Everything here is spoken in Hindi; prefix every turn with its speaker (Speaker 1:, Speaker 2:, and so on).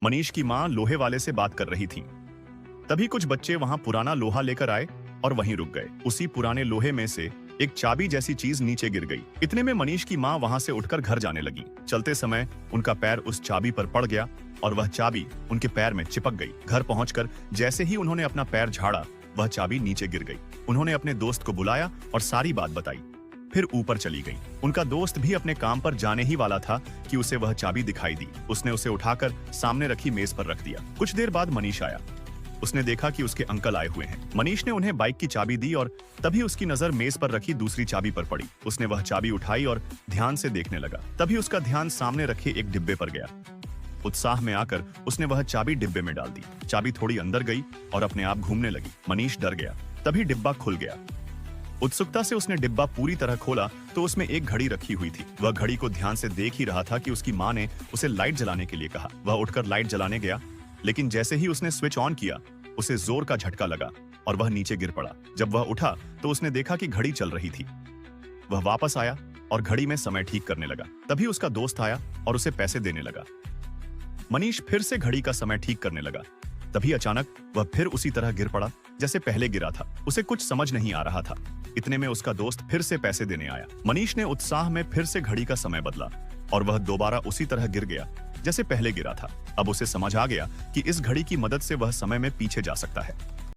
Speaker 1: मनीष की माँ लोहे वाले से बात कर रही थी। तभी कुछ बच्चे वहां पुराना लोहा लेकर आए और वहीं रुक गए। उसी पुराने लोहे में से एक चाबी जैसी चीज नीचे गिर गई। इतने में मनीष की माँ वहां से उठकर घर जाने लगी। चलते समय उनका पैर उस चाबी पर पड़ गया और वह चाबी उनके पैर में चिपक गई। घर पहुंचकर जैसे ही उन्होंने अपना पैर झाड़ा, वह चाबी नीचे गिर गई। उन्होंने अपने दोस्त को बुलाया और सारी बात बताई। फिर ऊपर चली गई। उनका दोस्त भी अपने काम पर जाने ही वाला था कि उसे वह चाबी दिखाई दी। उसने उसे उठाकर सामने रखी मेज पर रख दिया। कुछ देर बाद मनीष आया। उसने देखा कि उसके अंकल आए हुए हैं। मनीष ने उन्हें बाइक की चाबी दी और तभी उसकी नजर मेज पर रखी दूसरी चाबी पर पड़ी। उसने वह चाबी उठाई और ध्यान से देखने लगा। तभी उसका ध्यान सामने रखे एक डिब्बे पर गया। उत्साह में आकर उसने वह चाबी डिब्बे में डाल दी। चाबी थोड़ी अंदर गई और अपने आप घूमने लगी। मनीष डर गया। तभी डिब्बा खुल गया। उत्सुकता से उसने डिब्बा पूरी तरह खोला तो उसमें एक घड़ी रखी हुई थी। वह घड़ी को ध्यान से देख ही रहा था कि उसकी माँ ने उसे लाइट जलाने के लिए कहा। वह उठकर लाइट जलाने गया, लेकिन जैसे ही उसने स्विच ऑन किया, उसे जोर का झटका लगा और वह नीचे गिर पड़ा। जब वह उठा तो उसने देखा कि घड़ी चल रही थी। वह वापस आया और घड़ी में समय ठीक करने लगा। तभी उसका दोस्त आया और उसे पैसे देने लगा। मनीष फिर से घड़ी का समय ठीक करने लगा। तभी अचानक वह फिर उसी तरह गिर पड़ा जैसे पहले गिरा था। उसे कुछ समझ नहीं आ रहा था। इतने में उसका दोस्त फिर से पैसे देने आया। मनीष ने उत्साह में फिर से घड़ी का समय बदला और वह दोबारा उसी तरह गिर गया जैसे पहले गिरा था। अब उसे समझ आ गया कि इस घड़ी की मदद से वह समय में पीछे जा सकता है।